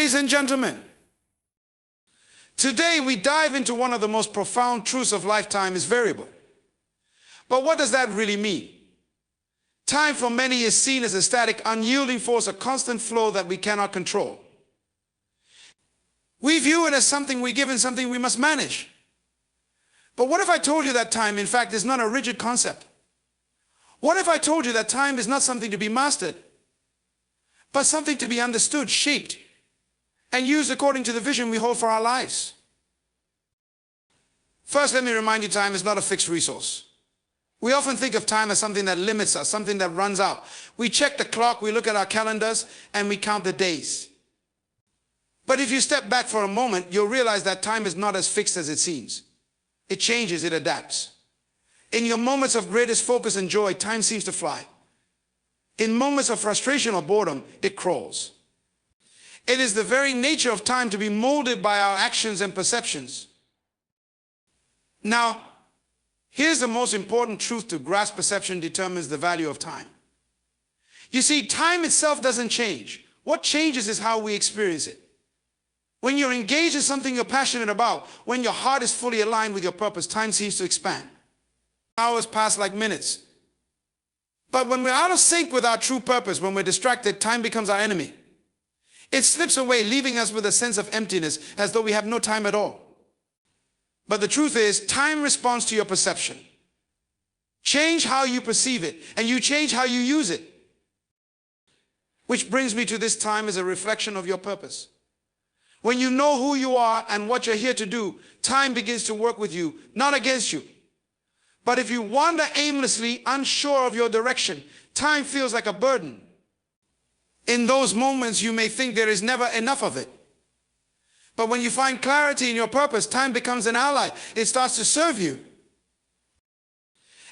Ladies and gentlemen, today we dive into one of the most profound truths of life: time is variable. But what does that really mean? Time for many is seen as a static, unyielding force, a constant flow that we cannot control. We view it as something we give and something we must manage. But what if I told you that time, in fact, is not a rigid concept? What if I told you that time is not something to be mastered, but something to be understood, shaped, and used according to the vision we hold for our lives? First, let me remind you, time is not a fixed resource. We often think of time as something that limits us, something that runs out. We check the clock, we look at our calendars, and we count the days. But if you step back for a moment, you'll realize that time is not as fixed as it seems. It changes, it adapts. In your moments of greatest focus and joy, time seems to fly. In moments of frustration or boredom, it crawls. It is the very nature of time to be molded by our actions and perceptions. Now, here's the most important truth to grasp: perception determines the value of time. You see, time itself doesn't change. What changes is how we experience it. When you're engaged in something you're passionate about, when your heart is fully aligned with your purpose, time seems to expand. Hours pass like minutes. But when we're out of sync with our true purpose, when we're distracted, time becomes our enemy. It slips away, leaving us with a sense of emptiness, as though we have no time at all. But the truth is, time responds to your perception. Change how you perceive it, and you change how you use it. Which brings me to this: time is a reflection of your purpose. When you know who you are and what you're here to do, time begins to work with you, not against you. But if you wander aimlessly, unsure of your direction, time feels like a burden. In those moments, you may think there is never enough of it. But when you find clarity in your purpose, time becomes an ally. It starts to serve you.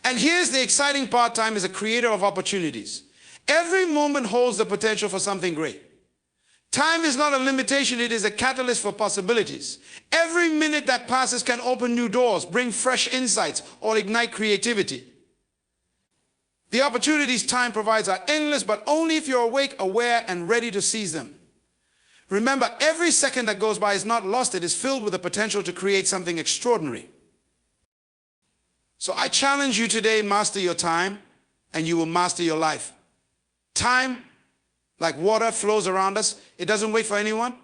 And here's the exciting part: time is a creator of opportunities. Every moment holds the potential for something great. Time is not a limitation, it is a catalyst for possibilities. Every minute that passes can open new doors, bring fresh insights, or ignite creativity. The opportunities time provides are endless, but only if you're awake, aware, and ready to seize them. Remember, every second that goes by is not lost, it is filled with the potential to create something extraordinary. So I challenge you today: master your time, and you will master your life. Time, like water, flows around us. It doesn't wait for anyone.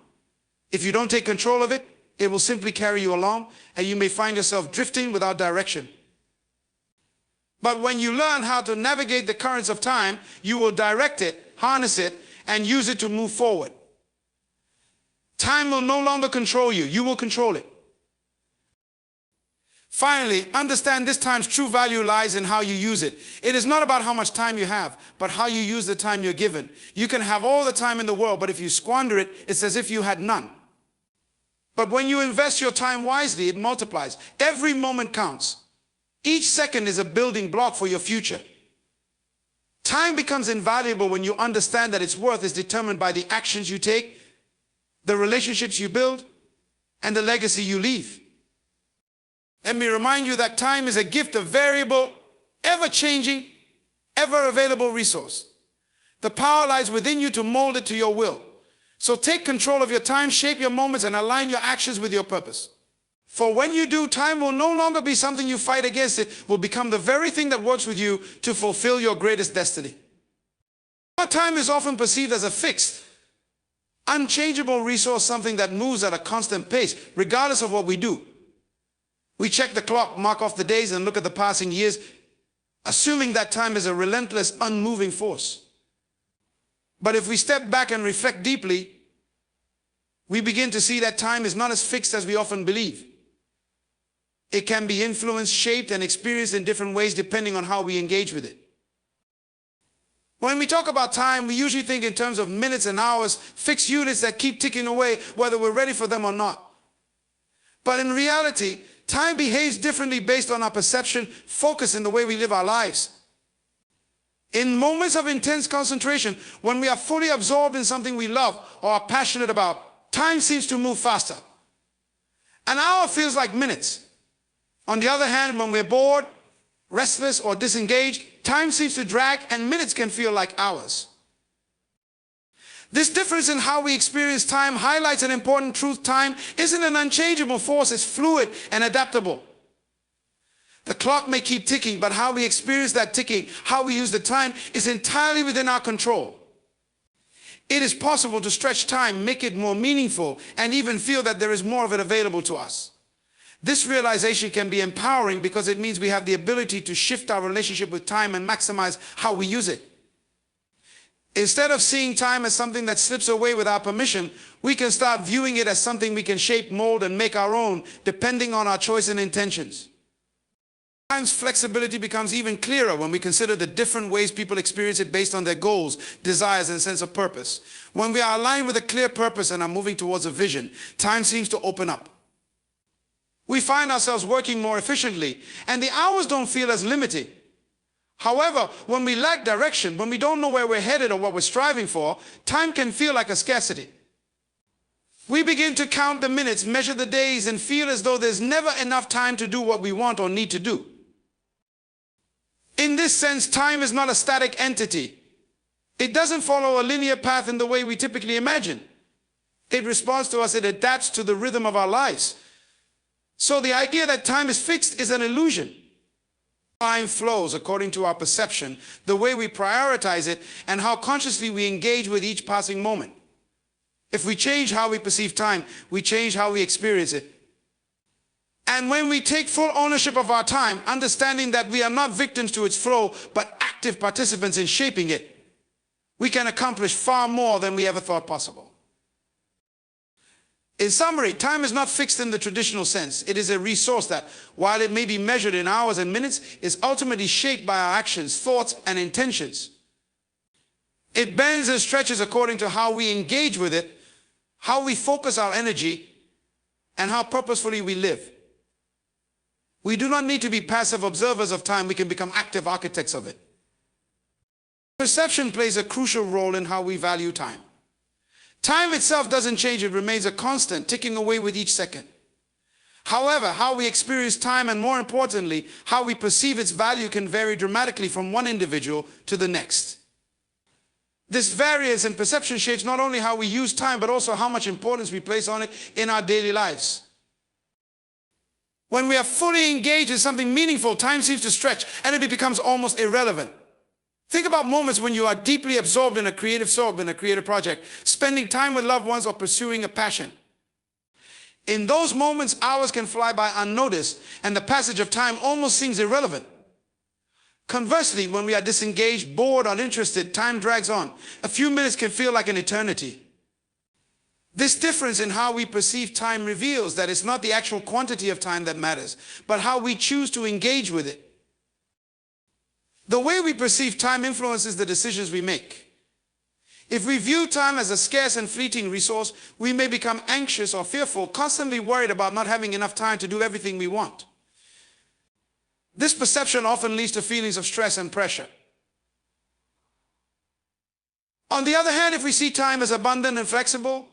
If you don't take control of it, it will simply carry you along, and you may find yourself drifting without direction. But when you learn how to navigate the currents of time, you will direct it, harness it, and use it to move forward. Time will no longer control you. You will control it. Finally, understand this: time's true value lies in how you use it. It is not about how much time you have, but how you use the time you're given. You can have all the time in the world, but if you squander it, it's as if you had none. But when you invest your time wisely, it multiplies. Every moment counts. Each second is a building block for your future. Time becomes invaluable when you understand that its worth is determined by the actions you take, the relationships you build, and the legacy you leave. Let me remind you that time is a gift, a variable, ever-changing, ever-available resource. The power lies within you to mold it to your will. So take control of your time, shape your moments, and align your actions with your purpose. For when you do, time will no longer be something you fight against. It will become the very thing that works with you to fulfill your greatest destiny. Our time is often perceived as a fixed, unchangeable resource, something that moves at a constant pace, regardless of what we do. We check the clock, mark off the days, and look at the passing years, assuming that time is a relentless, unmoving force. But if we step back and reflect deeply, we begin to see that time is not as fixed as we often believe. It can be influenced, shaped, and experienced in different ways depending on how we engage with it. When we talk about time, we usually think in terms of minutes and hours, fixed units that keep ticking away whether we're ready for them or not. But in reality, time behaves differently based on our perception, focus, and the way we live our lives. In moments of intense concentration, when we are fully absorbed in something we love or are passionate about, time seems to move faster. An hour feels like minutes. On the other hand, when we're bored, restless, or disengaged, time seems to drag, and minutes can feel like hours. This difference in how we experience time highlights an important truth. Time isn't an unchangeable force, it's fluid and adaptable. The clock may keep ticking, but how we experience that ticking, how we use the time, is entirely within our control. It is possible to stretch time, make it more meaningful, and even feel that there is more of it available to us. This realization can be empowering because it means we have the ability to shift our relationship with time and maximize how we use it. Instead of seeing time as something that slips away without permission, we can start viewing it as something we can shape, mold, and make our own, depending on our choice and intentions. Time's flexibility becomes even clearer when we consider the different ways people experience it based on their goals, desires, and sense of purpose. When we are aligned with a clear purpose and are moving towards a vision, time seems to open up. We find ourselves working more efficiently, and the hours don't feel as limiting. However, when we lack direction, when we don't know where we're headed or what we're striving for, time can feel like a scarcity. We begin to count the minutes, measure the days, and feel as though there's never enough time to do what we want or need to do. In this sense, time is not a static entity. It doesn't follow a linear path in the way we typically imagine. It responds to us, it adapts to the rhythm of our lives. So the idea that time is fixed is an illusion. Time flows according to our perception, the way we prioritize it, and how consciously we engage with each passing moment. If we change how we perceive time, we change how we experience it. And when we take full ownership of our time, understanding that we are not victims to its flow, but active participants in shaping it, we can accomplish far more than we ever thought possible. In summary, time is not fixed in the traditional sense. It is a resource that, while it may be measured in hours and minutes, is ultimately shaped by our actions, thoughts, and intentions. It bends and stretches according to how we engage with it, how we focus our energy, and how purposefully we live. We do not need to be passive observers of time. We can become active architects of it. Perception plays a crucial role in how we value time. Time itself doesn't change. It remains a constant, ticking away with each second. However, how we experience time, and more importantly, how we perceive its value, can vary dramatically from one individual to the next. This variance in perception shapes not only how we use time, but also how much importance we place on it in our daily lives. When we are fully engaged in something meaningful, time seems to stretch and it becomes almost irrelevant. Think about moments when you are deeply absorbed in a creative project, spending time with loved ones, or pursuing a passion. In those moments, hours can fly by unnoticed, and the passage of time almost seems irrelevant. Conversely, when we are disengaged, bored, uninterested, time drags on. A few minutes can feel like an eternity. This difference in how we perceive time reveals that it's not the actual quantity of time that matters, but how we choose to engage with it. The way we perceive time influences the decisions we make. If we view time as a scarce and fleeting resource, we may become anxious or fearful, constantly worried about not having enough time to do everything we want. This perception often leads to feelings of stress and pressure. On the other hand, if we see time as abundant and flexible,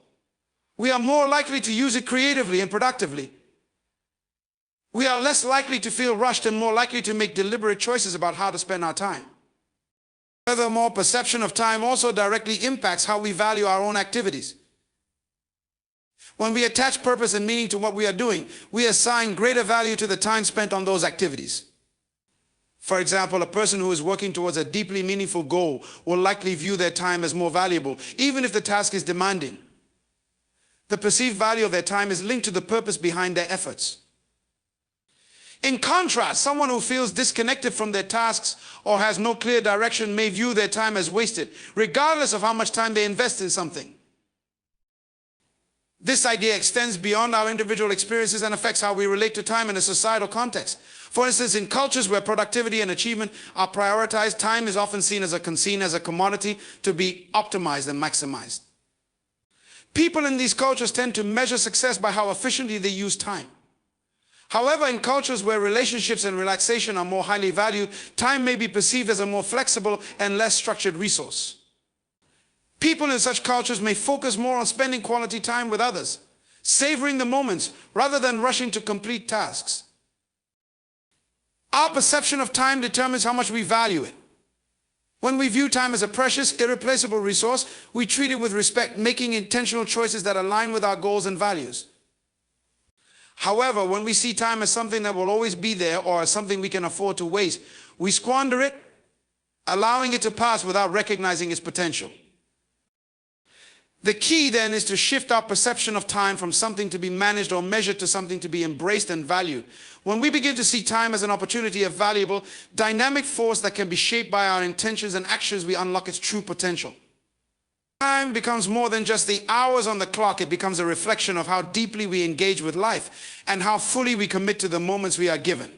we are more likely to use it creatively and productively. We are less likely to feel rushed and more likely to make deliberate choices about how to spend our time. Furthermore, perception of time also directly impacts how we value our own activities. When we attach purpose and meaning to what we are doing, we assign greater value to the time spent on those activities. For example, a person who is working towards a deeply meaningful goal will likely view their time as more valuable, even if the task is demanding. The perceived value of their time is linked to the purpose behind their efforts. In contrast, someone who feels disconnected from their tasks or has no clear direction may view their time as wasted, regardless of how much time they invest in something. This idea extends beyond our individual experiences and affects how we relate to time in a societal context. For instance, in cultures where productivity and achievement are prioritized, time is often seen as a commodity to be optimized and maximized. People in these cultures tend to measure success by how efficiently they use time. However, in cultures where relationships and relaxation are more highly valued, time may be perceived as a more flexible and less structured resource. People in such cultures may focus more on spending quality time with others, savoring the moments rather than rushing to complete tasks. Our perception of time determines how much we value it. When we view time as a precious, irreplaceable resource, we treat it with respect, making intentional choices that align with our goals and values. However, when we see time as something that will always be there or as something we can afford to waste, we squander it, allowing it to pass without recognizing its potential. The key then is to shift our perception of time from something to be managed or measured to something to be embraced and valued. When we begin to see time as an opportunity, a valuable, dynamic force that can be shaped by our intentions and actions, we unlock its true potential. Time becomes more than just the hours on the clock. It becomes a reflection of how deeply we engage with life and how fully we commit to the moments we are given.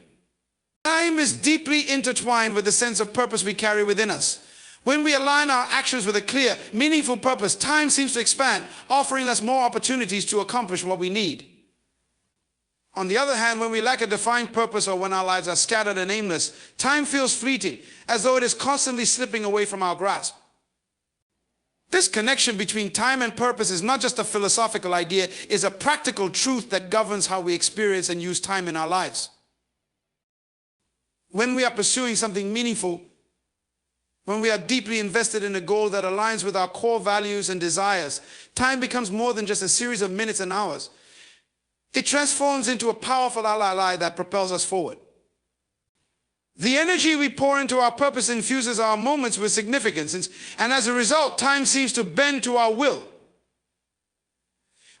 Time is deeply intertwined with the sense of purpose we carry within us. When we align our actions with a clear, meaningful purpose, time seems to expand, offering us more opportunities to accomplish what we need. On the other hand, when we lack a defined purpose or when our lives are scattered and aimless, time feels fleeting, as though it is constantly slipping away from our grasp. This connection between time and purpose is not just a philosophical idea, it is a practical truth that governs how we experience and use time in our lives. When we are pursuing something meaningful, when we are deeply invested in a goal that aligns with our core values and desires, time becomes more than just a series of minutes and hours. It transforms into a powerful ally that propels us forward. The energy we pour into our purpose infuses our moments with significance, and as a result, time seems to bend to our will.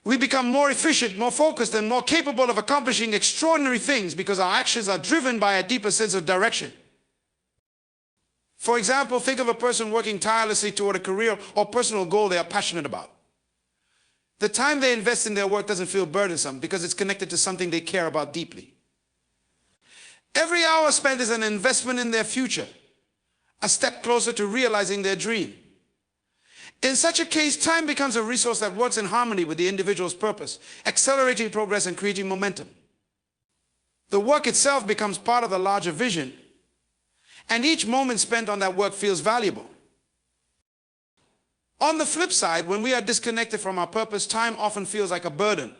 We become more efficient, more focused, and more capable of accomplishing extraordinary things because our actions are driven by a deeper sense of direction. For example, think of a person working tirelessly toward a career or personal goal they are passionate about. The time they invest in their work doesn't feel burdensome because it's connected to something they care about deeply. Every hour spent is an investment in their future, a step closer to realizing their dream. In such a case, time becomes a resource that works in harmony with the individual's purpose, accelerating progress and creating momentum. The work itself becomes part of the larger vision, and each moment spent on that work feels valuable. On the flip side, when we are disconnected from our purpose, time often feels like a burden.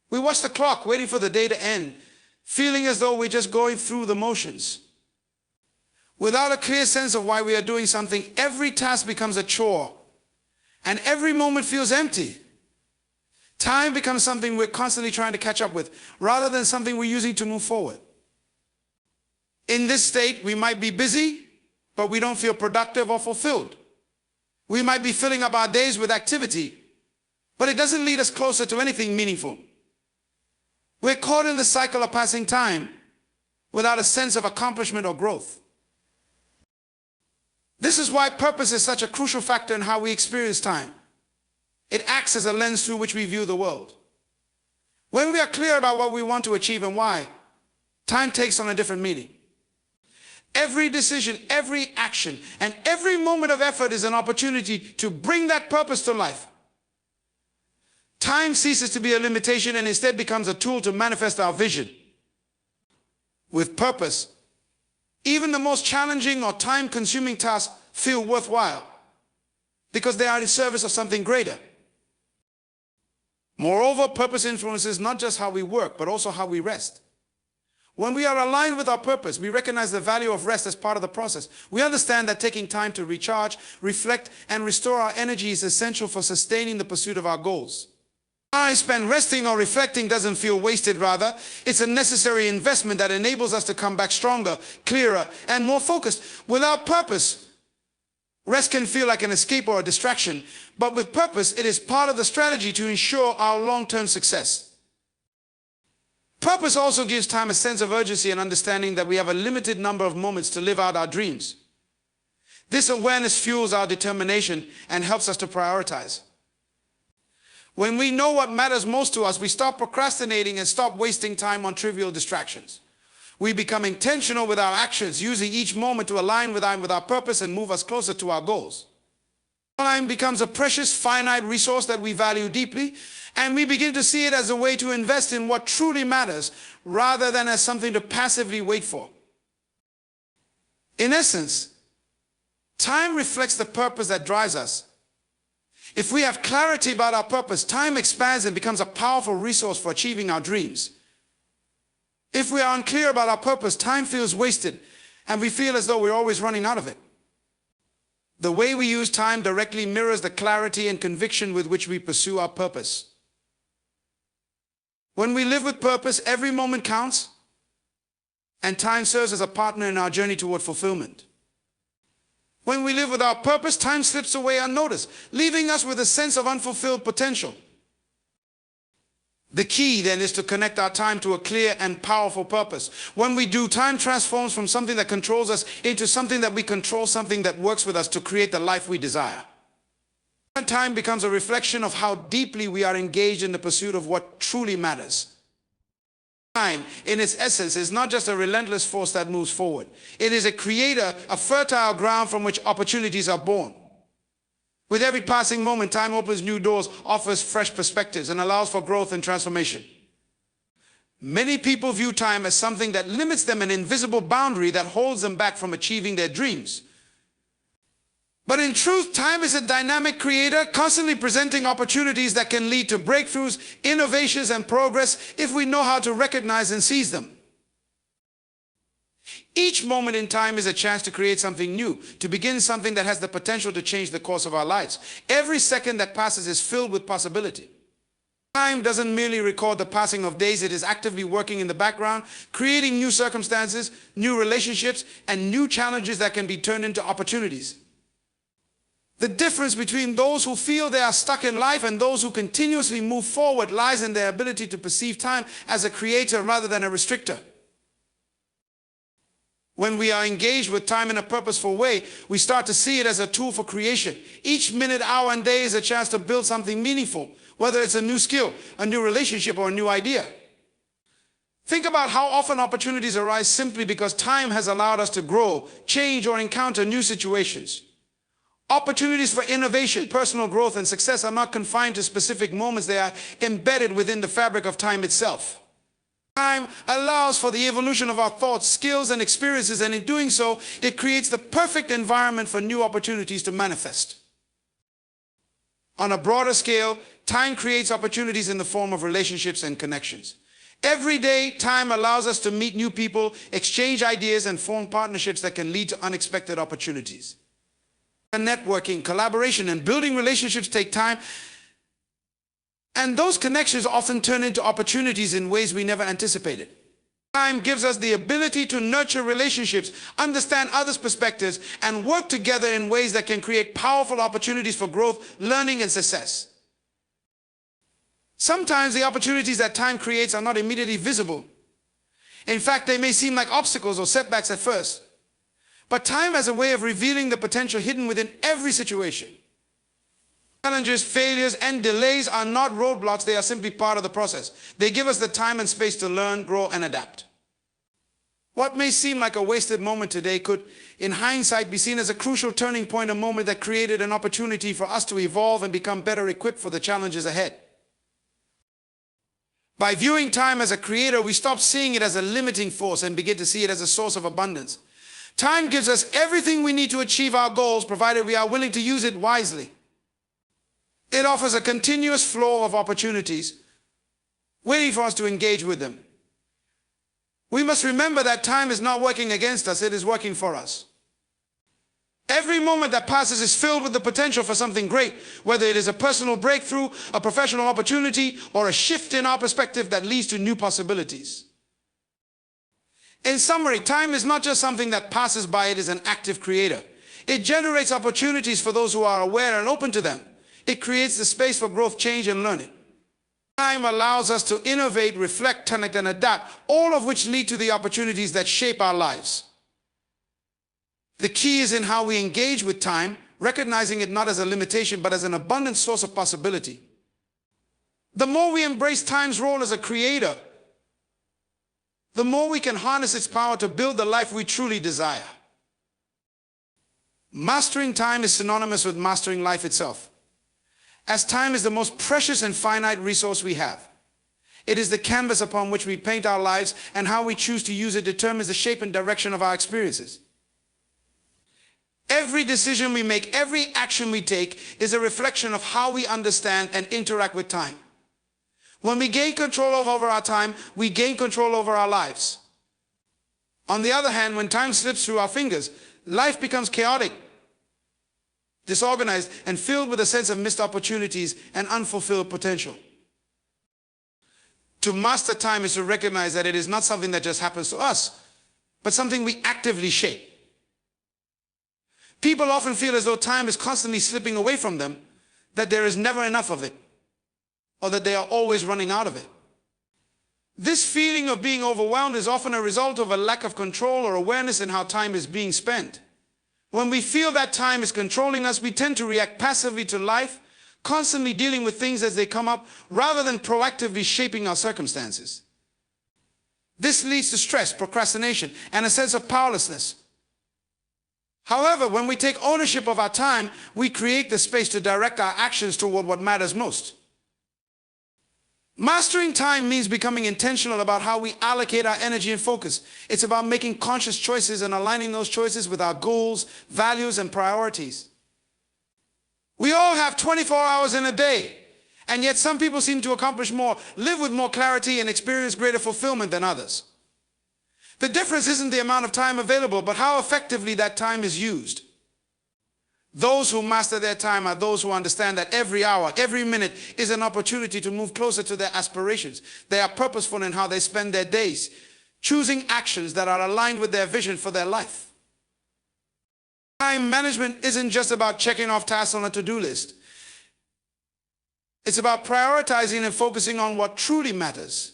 We watch the clock, waiting for the day to end, feeling as though we're just going through the motions. Without a clear sense of why we are doing something, every task becomes a chore, and every moment feels empty. Time becomes something we're constantly trying to catch up with, rather than something we're using to move forward. In this state, we might be busy, but we don't feel productive or fulfilled. We might be filling up our days with activity, but it doesn't lead us closer to anything meaningful. We're caught in the cycle of passing time without a sense of accomplishment or growth. This is why purpose is such a crucial factor in how we experience time. It acts as a lens through which we view the world. When we are clear about what we want to achieve and why, time takes on a different meaning. Every decision, every action, and every moment of effort is an opportunity to bring that purpose to life. Time ceases to be a limitation and instead becomes a tool to manifest our vision. With purpose, even the most challenging or time-consuming tasks feel worthwhile because they are in service of something greater. Moreover, purpose influences not just how we work, but also how we rest. When we are aligned with our purpose, we recognize the value of rest as part of the process. We understand that taking time to recharge, reflect, and restore our energy is essential for sustaining the pursuit of our goals. Time spent resting or reflecting doesn't feel wasted, rather, it's a necessary investment that enables us to come back stronger, clearer, and more focused. Without purpose, rest can feel like an escape or a distraction, but with purpose, it is part of the strategy to ensure our long-term success. Purpose also gives time a sense of urgency and understanding that we have a limited number of moments to live out our dreams. This awareness fuels our determination and helps us to prioritize. When we know what matters most to us, we stop procrastinating and stop wasting time on trivial distractions. We become intentional with our actions, using each moment to align with our purpose and move us closer to our goals. Time becomes a precious, finite resource that we value deeply, and we begin to see it as a way to invest in what truly matters, rather than as something to passively wait for. In essence, time reflects the purpose that drives us. If we have clarity about our purpose, time expands and becomes a powerful resource for achieving our dreams. If we are unclear about our purpose, time feels wasted, and we feel as though we're always running out of it. The way we use time directly mirrors the clarity and conviction with which we pursue our purpose. When we live with purpose, every moment counts, and time serves as a partner in our journey toward fulfillment. When we live without purpose, time slips away unnoticed, leaving us with a sense of unfulfilled potential. The key then is to connect our time to a clear and powerful purpose. When we do, time transforms from something that controls us into something that we control, something that works with us to create the life we desire. Time becomes a reflection of how deeply we are engaged in the pursuit of what truly matters. Time, in its essence, is not just a relentless force that moves forward. It is a creator, a fertile ground from which opportunities are born. With every passing moment, time opens new doors, offers fresh perspectives, and allows for growth and transformation. Many people view time as something that limits them, an invisible boundary that holds them back from achieving their dreams. But in truth, time is a dynamic creator, constantly presenting opportunities that can lead to breakthroughs, innovations, and progress if we know how to recognize and seize them. Each moment in time is a chance to create something new, to begin something that has the potential to change the course of our lives. Every second that passes is filled with possibility. Time doesn't merely record the passing of days, it is actively working in the background, creating new circumstances, new relationships, and new challenges that can be turned into opportunities. The difference between those who feel they are stuck in life and those who continuously move forward lies in their ability to perceive time as a creator rather than a restrictor. When we are engaged with time in a purposeful way, we start to see it as a tool for creation. Each minute, hour, and day is a chance to build something meaningful, whether it's a new skill, a new relationship, or a new idea. Think about how often opportunities arise simply because time has allowed us to grow, change, or encounter new situations. Opportunities for innovation, personal growth, and success are not confined to specific moments. They are embedded within the fabric of time itself. Time allows for the evolution of our thoughts, skills, and experiences, and in doing so, it creates the perfect environment for new opportunities to manifest. On a broader scale, time creates opportunities in the form of relationships and connections. Every day, time allows us to meet new people, exchange ideas, and form partnerships that can lead to unexpected opportunities. Networking, collaboration, and building relationships take time, and those connections often turn into opportunities in ways we never anticipated. Time gives us the ability to nurture relationships, understand others' perspectives, and work together in ways that can create powerful opportunities for growth, learning, and success. Sometimes the opportunities that time creates are not immediately visible. In fact, they may seem like obstacles or setbacks at first. But time has a way of revealing the potential hidden within every situation. Challenges, failures, and delays are not roadblocks, they are simply part of the process. They give us the time and space to learn, grow, and adapt. What may seem like a wasted moment today could, in hindsight, be seen as a crucial turning point, a moment that created an opportunity for us to evolve and become better equipped for the challenges ahead. By viewing time as a creator, we stop seeing it as a limiting force and begin to see it as a source of abundance. Time gives us everything we need to achieve our goals, provided we are willing to use it wisely. It offers a continuous flow of opportunities, waiting for us to engage with them. We must remember that time is not working against us, it is working for us. Every moment that passes is filled with the potential for something great, whether it is a personal breakthrough, a professional opportunity, or a shift in our perspective that leads to new possibilities. In summary, time is not just something that passes by, it is an active creator. It generates opportunities for those who are aware and open to them. It creates the space for growth, change, and learning. Time allows us to innovate, reflect, connect, and adapt, all of which lead to the opportunities that shape our lives. The key is in how we engage with time, recognizing it not as a limitation, but as an abundant source of possibility. The more we embrace time's role as a creator, the more we can harness its power to build the life we truly desire. Mastering time is synonymous with mastering life itself, as time is the most precious and finite resource we have. It is the canvas upon which we paint our lives, and how we choose to use it determines the shape and direction of our experiences. Every decision we make, every action we take, is a reflection of how we understand and interact with time. When we gain control over our time, we gain control over our lives. On the other hand, when time slips through our fingers, life becomes chaotic. disorganized, and filled with a sense of missed opportunities and unfulfilled potential. To master time is to recognize that it is not something that just happens to us, but something we actively shape. People often feel as though time is constantly slipping away from them, that there is never enough of it, or that they are always running out of it. This feeling of being overwhelmed is often a result of a lack of control or awareness in how time is being spent. When we feel that time is controlling us, we tend to react passively to life, constantly dealing with things as they come up, rather than proactively shaping our circumstances. This leads to stress, procrastination, and a sense of powerlessness. However, when we take ownership of our time, we create the space to direct our actions toward what matters most. Mastering time means becoming intentional about how we allocate our energy and focus. It's about making conscious choices and aligning those choices with our goals, values, and priorities. We all have 24 hours in a day, and yet some people seem to accomplish more, live with more clarity, and experience greater fulfillment than others. The difference isn't the amount of time available, but how effectively that time is used. Those who master their time are those who understand that every hour, every minute is an opportunity to move closer to their aspirations. They are purposeful in how they spend their days, choosing actions that are aligned with their vision for their life. Time management isn't just about checking off tasks on a to-do list. It's about prioritizing and focusing on what truly matters.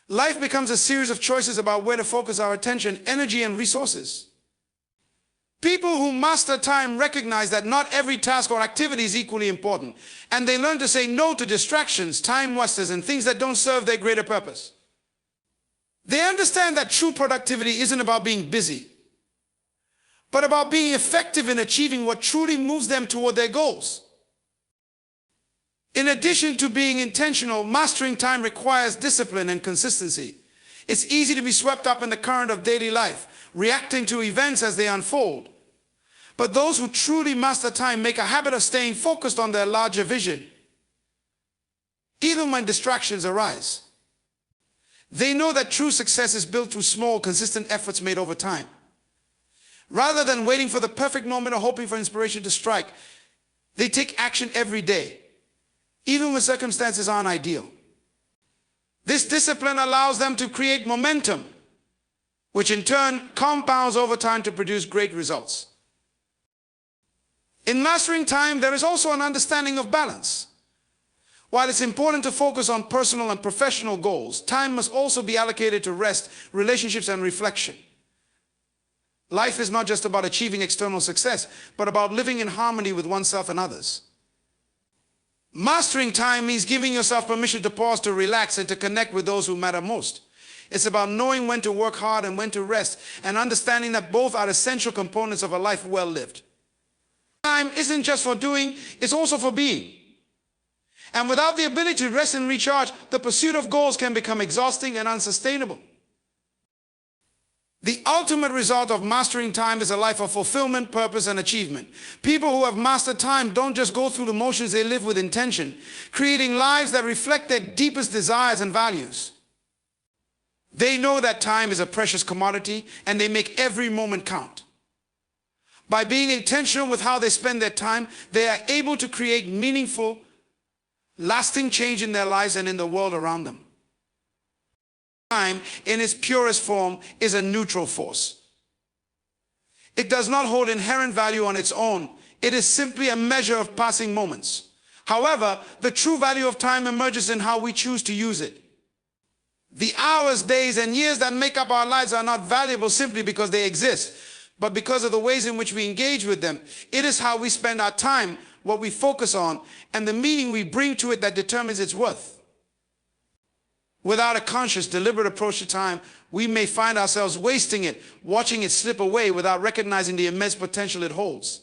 Life becomes a series of choices about where to focus our attention, energy, and resources. People who master time recognize that not every task or activity is equally important, and they learn to say no to distractions, time wasters, and things that don't serve their greater purpose. They understand that true productivity isn't about being busy, but about being effective in achieving what truly moves them toward their goals. In addition to being intentional, mastering time requires discipline and consistency. It's easy to be swept up in the current of daily life, reacting to events as they unfold. But those who truly master time make a habit of staying focused on their larger vision, even when distractions arise. They know that true success is built through small, consistent efforts made over time. Rather than waiting for the perfect moment or hoping for inspiration to strike, they take action every day, even when circumstances aren't ideal. This discipline allows them to create momentum, which in turn compounds over time to produce great results. In mastering time, there is also an understanding of balance. While it's important to focus on personal and professional goals, time must also be allocated to rest, relationships, and reflection. Life is not just about achieving external success, but about living in harmony with oneself and others. Mastering time means giving yourself permission to pause, to relax, and to connect with those who matter most. It's about knowing when to work hard and when to rest, and understanding that both are essential components of a life well lived. Time isn't just for doing, it's also for being. And without the ability to rest and recharge, the pursuit of goals can become exhausting and unsustainable. The ultimate result of mastering time is a life of fulfillment, purpose, and achievement. People who have mastered time don't just go through the motions, they live with intention, creating lives that reflect their deepest desires and values. They know that time is a precious commodity, and they make every moment count. By being intentional with how they spend their time, they are able to create meaningful, lasting change in their lives and in the world around them. Time, in its purest form, is a neutral force. It does not hold inherent value on its own. It is simply a measure of passing moments. However, the true value of time emerges in how we choose to use it. The hours, days, and years that make up our lives are not valuable simply because they exist, but because of the ways in which we engage with them. It is how we spend our time, what we focus on, and the meaning we bring to it that determines its worth. Without a conscious, deliberate approach to time, we may find ourselves wasting it, watching it slip away without recognizing the immense potential it holds.